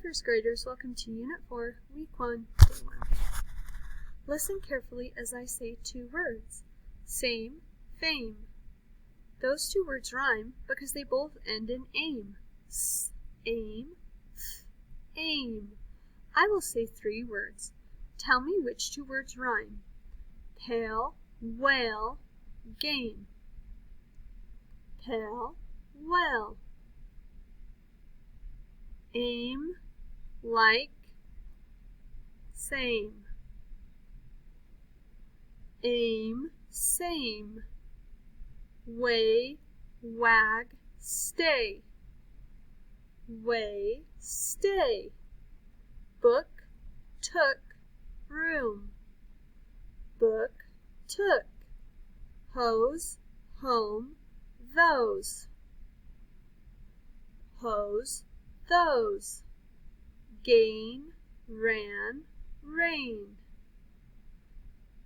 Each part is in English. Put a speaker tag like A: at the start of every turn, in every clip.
A: first graders, welcome to Unit 4, Week 1, Day 1. Listen carefully as I say two words. Same, fame. Those two words rhyme because they both end in aim. Aim, aim. I will say three words. Tell me which two words rhyme. Pail, whale, game. Pail, whale. Aim, like, same. Aim, same. Weigh, wag, stay. Weigh, stay. Book, took, room. Book, took. Hose, home, those. Hose, those. Gain, ran, rain.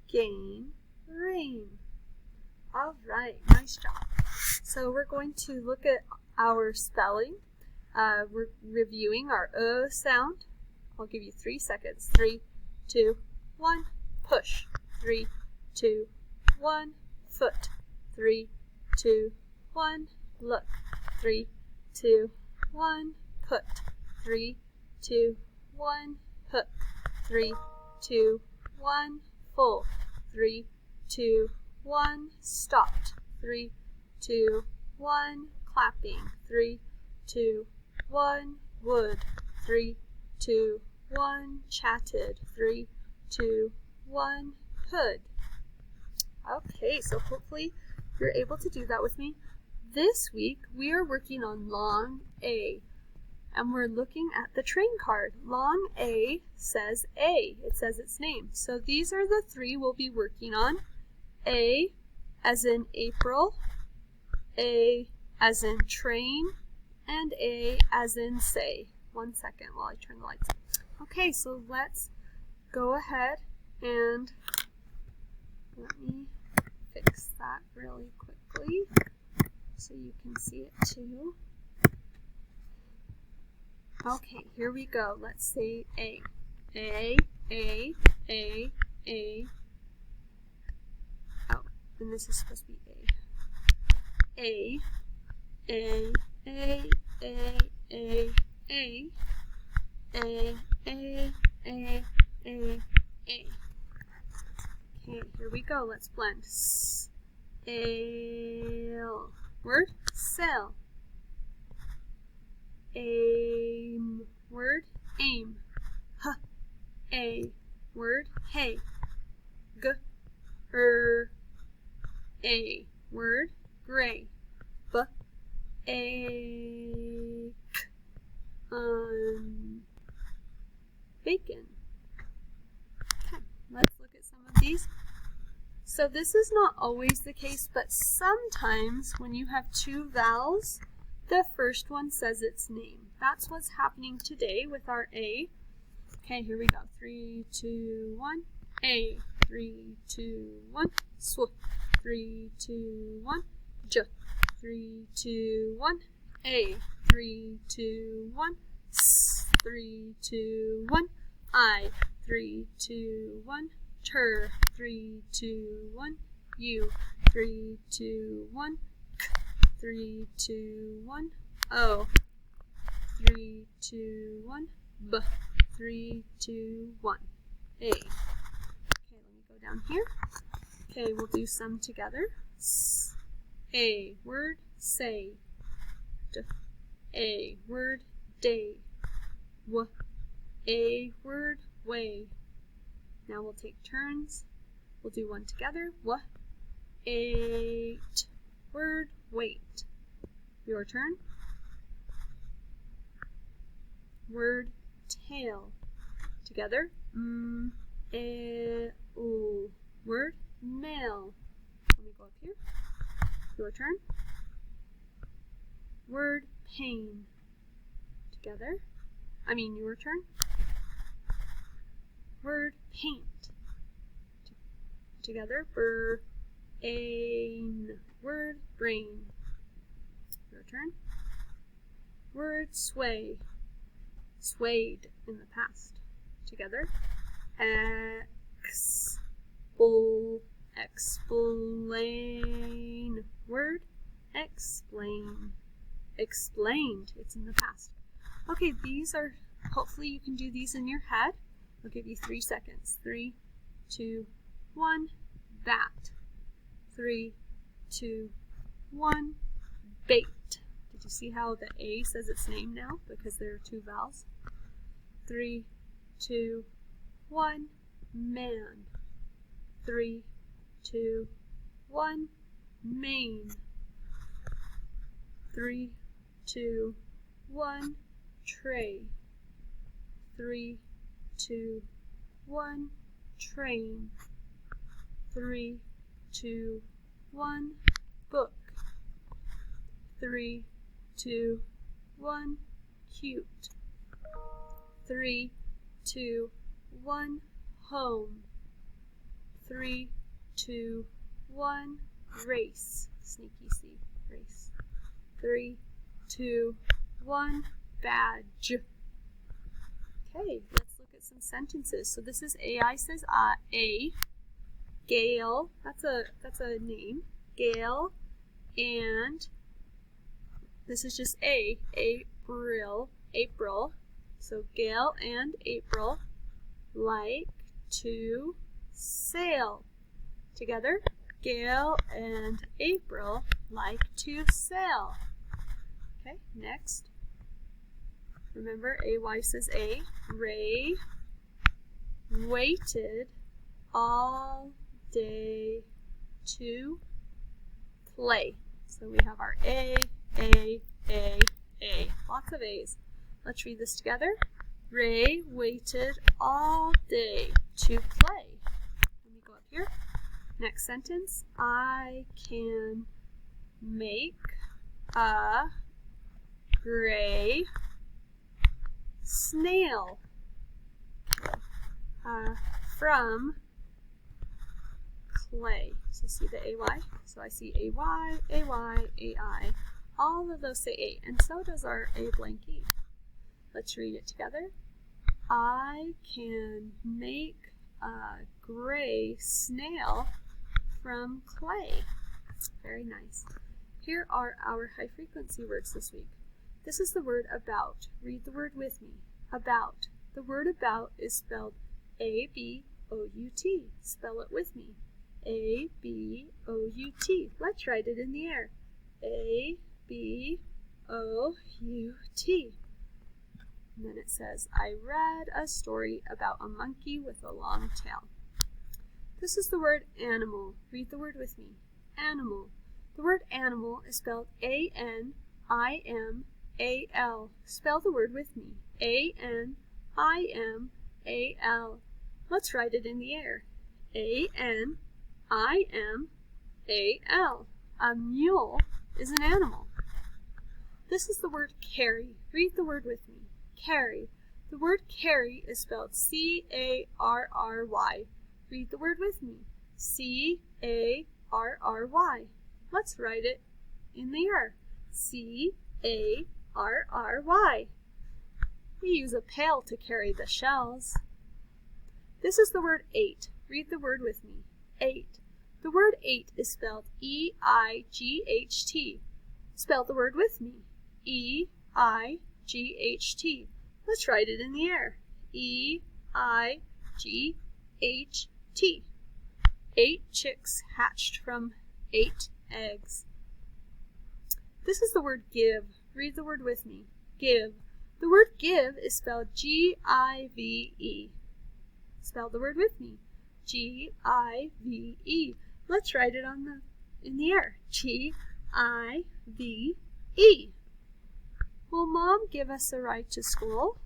A: Gain, rain. All right, nice job. So we're going to look at our spelling. We're reviewing our sound. I'll give you 3 seconds. 3, 2, 1, push. 3, 2, 1, foot. 3, 2, 1, look. 3, 2, 1, put. 3, 2, 1, hook. 3, 2, 1, full. 3, 2, 1, stopped. 3, 2, 1, clapping. 3, 2, 1, wood. 3, 2, 1, chatted. 3, 2, 1, hood. Okay, so hopefully you're able to do that with me. This week we are working on long A, and we're looking at the train card. Long A says A. It says its name. So these are the three we'll be working on. A as in April, A as in train, and A as in say. 1 second while I turn the lights on. Okay, so let's go ahead and let me fix that really quickly so you can see it too. Okay, here we go. Let's say A. A, A, A, A. Oh, and this is supposed to be A. A, A, A, A, A, A, A, A, A, A, A. Okay, here we go. Let's blend. Ale. Word, sail. Aim. Word, aim. A. Word, hay. A. Word, gray. Ache. Bacon. Okay, let's look at some of these. So this is not always the case, but sometimes when you have two vowels, the first one says its name. That's what's happening today with our A. Okay, here we go. 3, 2, 1. A. 3, 2, 1. Sw. 3, 2, 1. J. 3, 2, 1. A. 3, 2, 1. S. 3, 2, 1. I. 3, 2, 1. Tur. 3, 2, 1. U. 3, 2, 1. K. 3, 2, 1. O. 3, 2, 1. B. 3, 2, 1. A. Okay, let me go down here. Okay, we'll do some together. S. A. Word, say. D. A. Word, day. W. A. Word, way. Now we'll take turns. We'll do one together. W. 8. Word, wait. Your turn. Word, tail. Together. Word, mail. Let me go up here. Your turn. Word, pain. Together. Your turn. Word, paint. Together. Brain. Word, brain. Your turn. Word, sway. swayed in the past. Together. Explain. Word. Explain. Explained. It's in the past. Okay, these are, hopefully you can do these in your head. I'll give you 3 seconds. 3, 2, 1. Bat. 3, 2, 1. Bait. Did you see how the A says its name now? Because there are 2 vowels. 3, 2, 1. Man. 3, 2, 1. Main. 3, 2, 1. Tray. 3, 2, 1. Train. 3, 2, 1. Book. 3, 2, 1. Cute. 3, 2, 1. Home. 3, 2, 1. Race. Sneaky C. Race. 3, 2, 1. Badge. Okay, let's look at some sentences. So this is AI says A. Gail. That's a name. Gail and this is just A. April. So Gail and April like to sail. Together, Gail and April like to sail. Okay, next. Remember, AY says A. Ray waited all day to play. So we have our A. Lots of A's. Let's read this together. Ray waited all day to play. Let me go up here. Next sentence. I can make a gray snail from clay. So see the AY? So I see AY, AY, AI. All of those say A, and so does our A blank E. Let's read it together. I can make a gray snail from clay. Very nice. Here are our high frequency words this week. This is the word about. Read the word with me. About. The word about is spelled A-B-O-U-T. Spell it with me. A-B-O-U-T. Let's write it in the air. A-B-O-U-T. And then it says, I read a story about a monkey with a long tail. This is the word animal. Read the word with me. Animal. The word animal is spelled A-N-I-M-A-L. Spell the word with me. A-N-I-M-A-L. Let's write it in the air. A-N-I-M-A-L. A mule is an animal. This is the word carry. Read the word with me. Carry. The word carry is spelled C-A-R-R-Y. Read the word with me. C-A-R-R-Y. Let's write it in the air. C-A-R-R-Y. We use a pail to carry the shells. This is the word eight. Read the word with me. Eight. The word eight is spelled E-I-G-H-T. Spell the word with me. E-I-G-H-T. Let's write it in the air. E-I-G-H-T. 8 chicks hatched from 8 eggs. This is the word give. Read the word with me. Give. The word give is spelled G-I-V-E. Spell the word with me. G-I-V-E. Let's write it in the air. G-I-V-E. Will Mom give us a ride to school?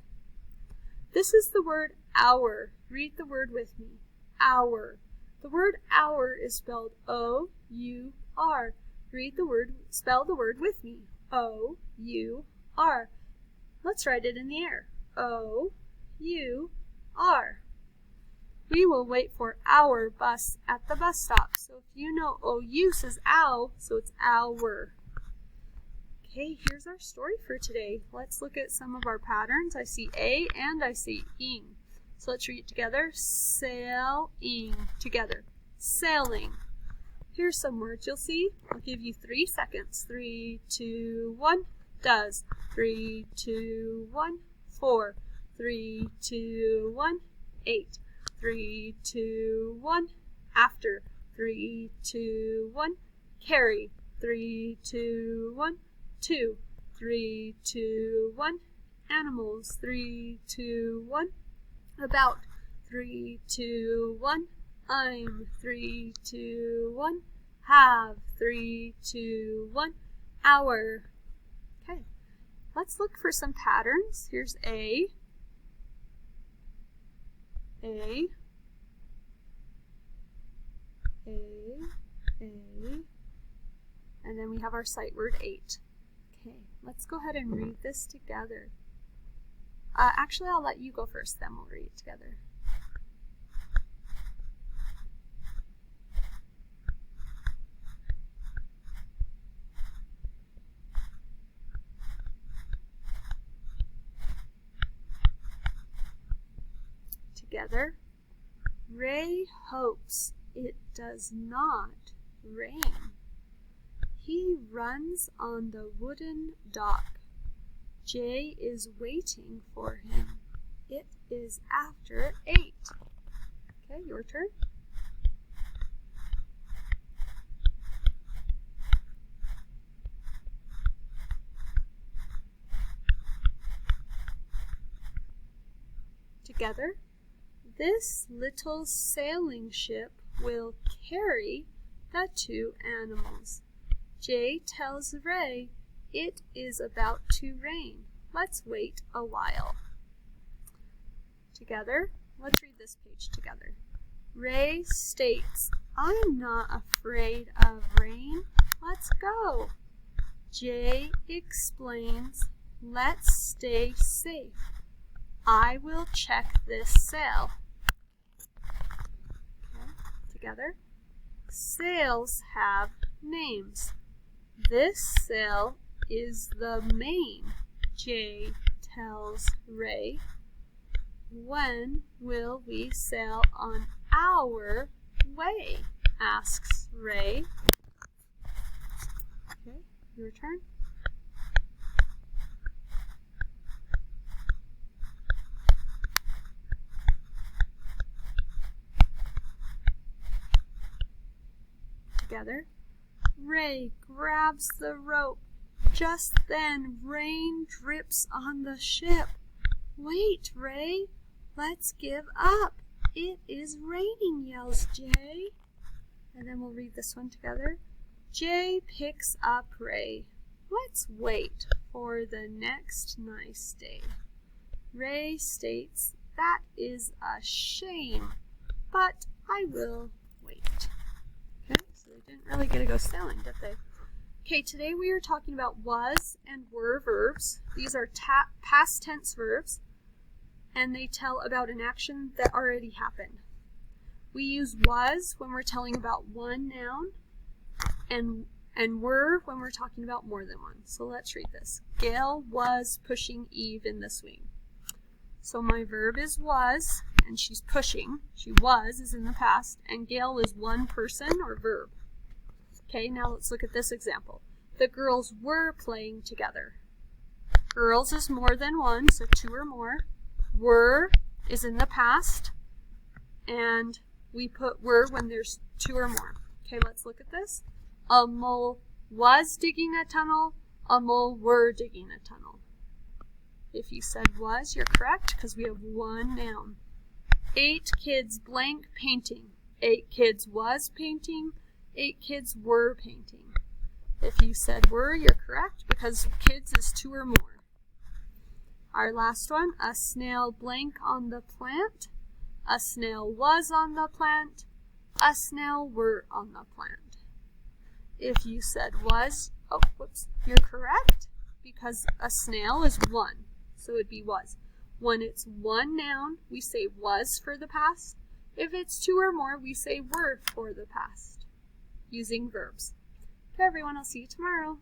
A: This is the word hour. Read the word with me. Hour. The word hour is spelled O-U-R. Spell the word with me. O-U-R. Let's write it in the air. O-U-R. We will wait for our bus at the bus stop. So if you know OU says ow, so it's hour. Okay, here's our story for today. Let's look at some of our patterns. I see A and I see ing. So let's read it together. Sailing. Together. Sailing. Here's some words you'll see. I'll give you 3 seconds. 3, 2, 1. Does. 3, 2, 1. 4. 3, 2, 1. 8. 3, 2, 1. After. 3, 2, 1. Carry. 3, 2, 1. 2. 3, 2, 1. Animals. 3, 2, 1. About. 3, 2, 1. I'm. 3, 2, 1. Have. 3, 2, 1. Hour. Okay. Let's look for some patterns. Here's A. A. And then we have our sight word 8. Okay, let's go ahead and read this together. Actually, I'll let you go first, then we'll read it together. Together. Ray hopes it does not rain. He runs on the wooden dock. Jay is waiting for him. It is after 8. Okay, your turn. Together. This little sailing ship will carry the 2 animals. Jay tells Ray it is about to rain. Let's wait a while. Together, let's read this page together. Ray states, I'm not afraid of rain. Let's go. Jay explains, let's stay safe. I will check this sail. Okay, together. Sails have names. This sail is the main, Jay tells Ray. When will we sail on our way? Asks Ray. Okay, your turn. Together. Ray grabs the rope. Just then, rain drips on the ship. Wait, Ray, let's give up. It is raining, yells Jay. And then we'll read this one together. Jay picks up Ray. Let's wait for the next nice day. Ray states, that is a shame, but I will wait. Okay, so they didn't really get to go sailing, did they? Okay, today we are talking about was and were verbs. These are past tense verbs, and they tell about an action that already happened. We use was when we're telling about one noun, and were when we're talking about more than one. So let's read this. Gail was pushing Eve in the swing. So my verb is was, and she's pushing. She was is in the past, and Gail is one person or verb. Okay, now let's look at this example. The girls were playing together. Girls is more than one, so 2 or more. Were is in the past, and we put were when there's 2 or more. Okay, let's look at this. A mole was digging a tunnel. A mole were digging a tunnel. If you said was, you're correct because we have one noun. 8 kids blank painting. 8 kids was painting. 8 kids were painting. If you said were, you're correct because kids is 2 or more. Our last one, a snail blank on the plant. A snail was on the plant. A snail were on the plant. If you said was, you're correct because a snail is 1, so it would be was. When it's one noun, we say was for the past. If it's 2 or more, we say were for the past, using verbs. Okay, everyone, I'll see you tomorrow.